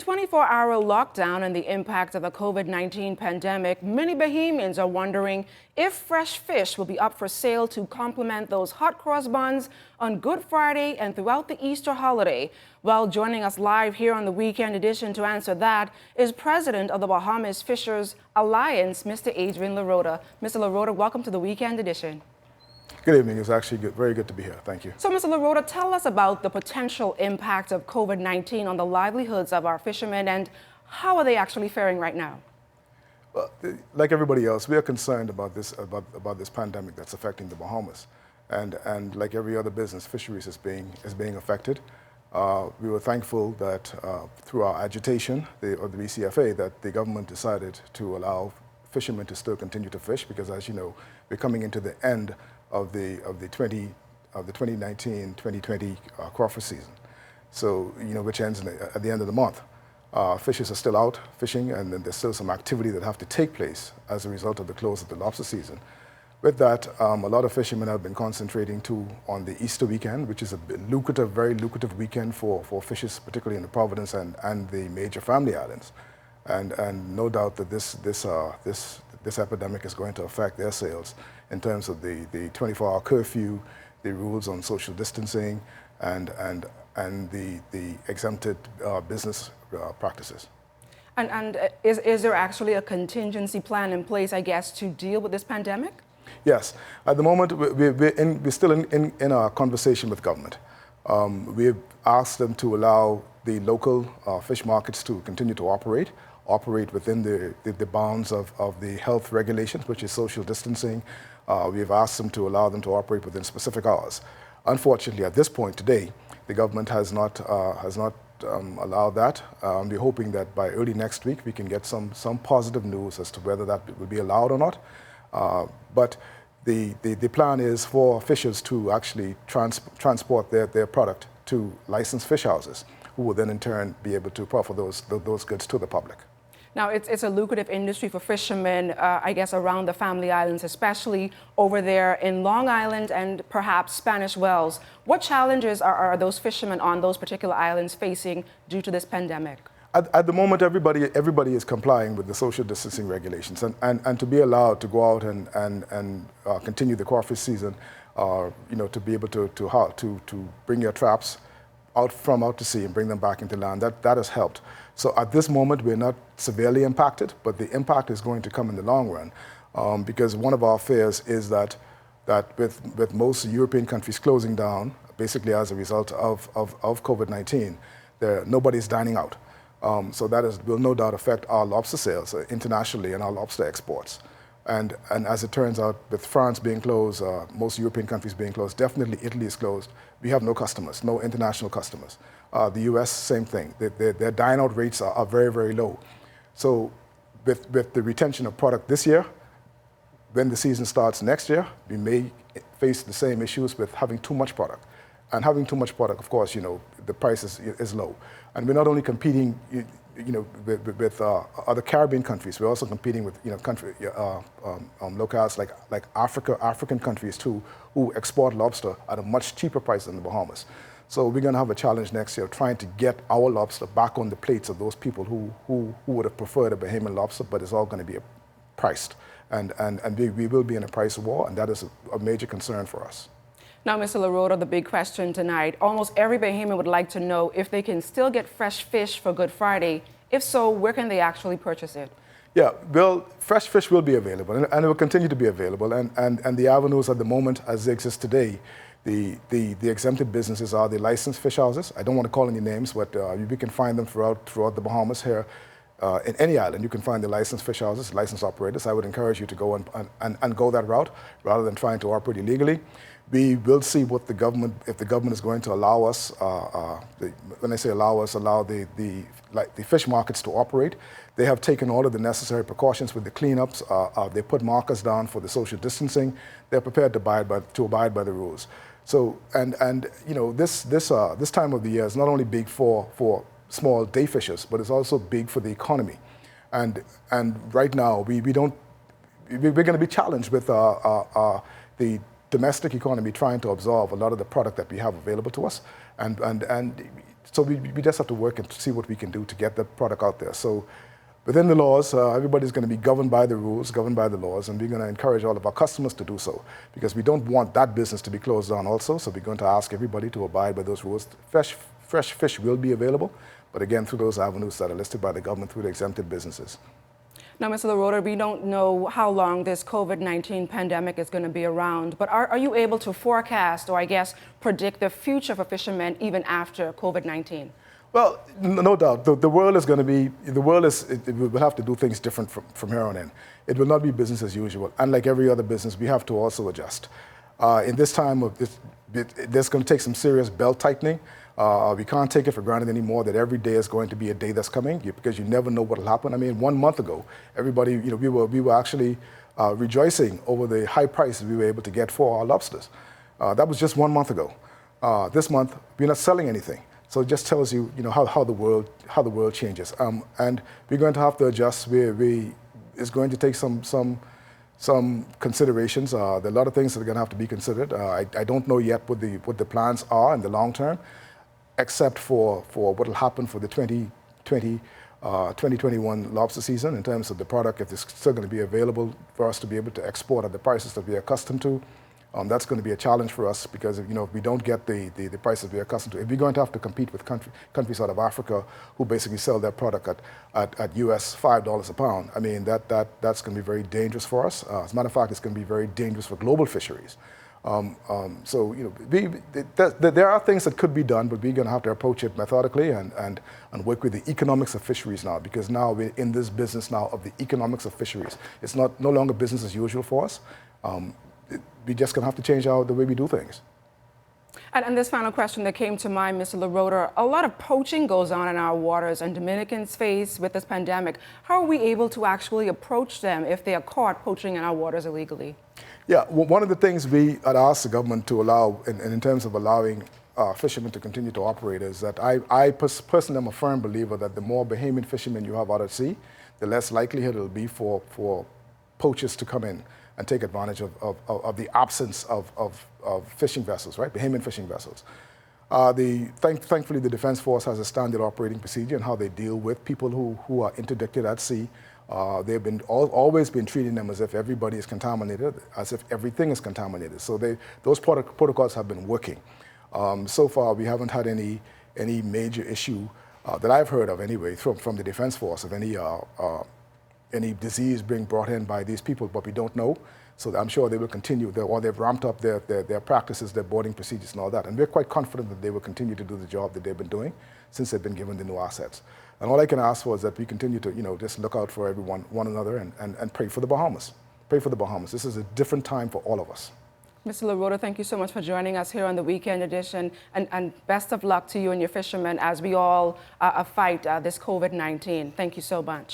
With 24-hour lockdown and the impact of the COVID-19 pandemic, many Bahamians are wondering if fresh fish will be up for sale to complement those hot cross buns on Good Friday and throughout the Easter holiday. Well, joining us live here on the Weekend Edition to answer that is President of the Bahamas Fishers Alliance, Mr. Adrian LaRota. Mr. LaRota, welcome to the Weekend Edition. Good evening. It's actually very good to be here. Thank you. So, Mr. LaRota, tell us about the potential impact of COVID-19 on the livelihoods of our fishermen and how are they actually faring right now? Well, like everybody else, we are concerned about this pandemic that's affecting the Bahamas, and like every other business, fisheries is being affected. We were thankful that through our agitation of the BCFA that the government decided to allow fishermen to still continue to fish because, as you know, we're coming into the end of the 2019-2020 crawfish season. So, which ends at the end of the month. Fishers are still out fishing, and then there's still some activity that have to take place as a result of the close of the lobster season. With that, a lot of fishermen have been concentrating on the Easter weekend, which is a very lucrative weekend for fishers, particularly in the Providence and the major family islands. And no doubt that this epidemic is going to affect their sales in terms of the 24-hour curfew, the rules on social distancing, and the exempted business practices. And is there actually a contingency plan in place, I guess, to deal with this pandemic? Yes. At the moment, we're still in our conversation with government. We've asked them to allow the local fish markets to continue to operate within the bounds of the health regulations, which is social distancing. We've asked them to allow them to operate within specific hours. Unfortunately, at this point today, the government has not allowed that. We're hoping that by early next week we can get some positive news as to whether that will be allowed or not. But the plan is for fishers to actually transport their product to licensed fish houses, who will then in turn be able to proffer those goods to the public. Now, it's a lucrative industry for fishermen, I guess, around the Family Islands, especially over there in Long Island and perhaps Spanish Wells. What challenges are those fishermen on those particular islands facing due to this pandemic? At the moment, everybody is complying with the social distancing regulations, and to be allowed to go out and continue the crawfish season, to be able to bring your traps out to sea and bring them back into land, that has helped. So at this moment, we're not severely impacted, but the impact is going to come in the long run, because one of our fears is that with most European countries closing down, basically as a result of COVID-19, nobody's dining out. So that will no doubt affect our lobster sales internationally and our lobster exports. And as it turns out, with France being closed, most European countries being closed, definitely Italy is closed, we have no customers, no international customers. The US, same thing. Their dine-out rates are very, very low. So with the retention of product this year, when the season starts next year, we may face the same issues with having too much product. And having too much product, of course, the price is low. And we're not only competing, with other Caribbean countries, we're also competing with, locales like African countries too, who export lobster at a much cheaper price than the Bahamas. So we're going to have a challenge next year trying to get our lobster back on the plates of those people who would have preferred a Bahamian lobster, but it's all going to be priced. And we will be in a price war, and that is a major concern for us. Now, Mr. LaRota, the big question tonight. Almost every Bahamian would like to know if they can still get fresh fish for Good Friday. If so, where can they actually purchase it? Yeah, well, fresh fish will be available, and it will continue to be available. And the avenues at the moment, as they exist today, the exempted businesses are the licensed fish houses. I don't want to call any names, but we can find them throughout the Bahamas here. In any island, you can find the licensed fish houses, licensed operators. I would encourage you to go and go that route rather than trying to operate illegally. We will see what if the government is going to allow us, when I say allow us, allow the fish markets to operate. They have taken all of the necessary precautions with the cleanups. They put markers down for the social distancing. They're prepared to abide by the rules. So, this time of the year is not only big for small day fishers, but it's also big for the economy. And right now, we're going to be challenged with the domestic economy trying to absorb a lot of the product that we have available to us. And we just have to work and see what we can do to get the product out there. So within the laws, everybody's going to be governed by the rules, governed by the laws, and we're going to encourage all of our customers to do so, because we don't want that business to be closed down also. So we're going to ask everybody to abide by those rules. Fresh fish will be available, but again, through those avenues that are listed by the government through the exempted businesses. Now, Mr. LaRota, we don't know how long this COVID-19 pandemic is going to be around, but are you able to forecast, or I guess predict, the future for fishermen even after COVID-19? Well, no doubt. The world is going to be, it will have to do things different from here on in. It will not be business as usual. And like every other business, we have to also adjust. In this time of this, there's going to take some serious belt tightening. We can't take it for granted anymore that every day is going to be a day that's coming, because you never know what will happen. I mean, 1 month ago, everybody, we were actually rejoicing over the high prices we were able to get for our lobsters. That was just 1 month ago. This month, we're not selling anything. So it just tells you, how the world changes, and we're going to have to adjust. It's going to take some considerations. There are a lot of things that are going to have to be considered. I don't know yet what the plans are in the long term, except for what will happen for the 2021 lobster season in terms of the product. If it's still going to be available for us to be able to export at the prices that we are accustomed to. That's going to be a challenge for us, because if we don't get the prices we're accustomed to, if we're going to have to compete with countries out of Africa who basically sell their product at US $5 a pound, I mean, that's going to be very dangerous for us. As a matter of fact, it's going to be very dangerous for global fisheries. So there are things that could be done, but we're going to have to approach it methodically and work with the economics of fisheries now, because now we're in this business now of the economics of fisheries. It's no longer business as usual for us. We're just going to have to change the way we do things. And this final question that came to mind, Mr. LaRota, a lot of poaching goes on in our waters, and Dominicans face with this pandemic. How are we able to actually approach them if they are caught poaching in our waters illegally? Yeah, well, one of the things we had asked the government to allow, in terms of allowing fishermen to continue to operate, is that I personally am a firm believer that the more Bahamian fishermen you have out at sea, the less likelihood it will be for poachers to come in and take advantage of the absence of fishing vessels, right? Bahamian fishing vessels. Thankfully, the Defense Force has a standard operating procedure in how they deal with people who are interdicted at sea. They've always been treating them as if everybody is contaminated, as if everything is contaminated. So those protocols have been working. So far, we haven't had any major issue that I've heard of anyway from the Defense Force of any disease being brought in by these people, but we don't know. So I'm sure they will continue, or they've ramped up their practices, their boarding procedures and all that. And we're quite confident that they will continue to do the job that they've been doing since they've been given the new assets. And all I can ask for is that we continue to, just look out for one another and pray for the Bahamas. Pray for the Bahamas. This is a different time for all of us. Mr. LaRota, thank you so much for joining us here on the Weekend Edition, and best of luck to you and your fishermen as we all fight this COVID-19. Thank you so much.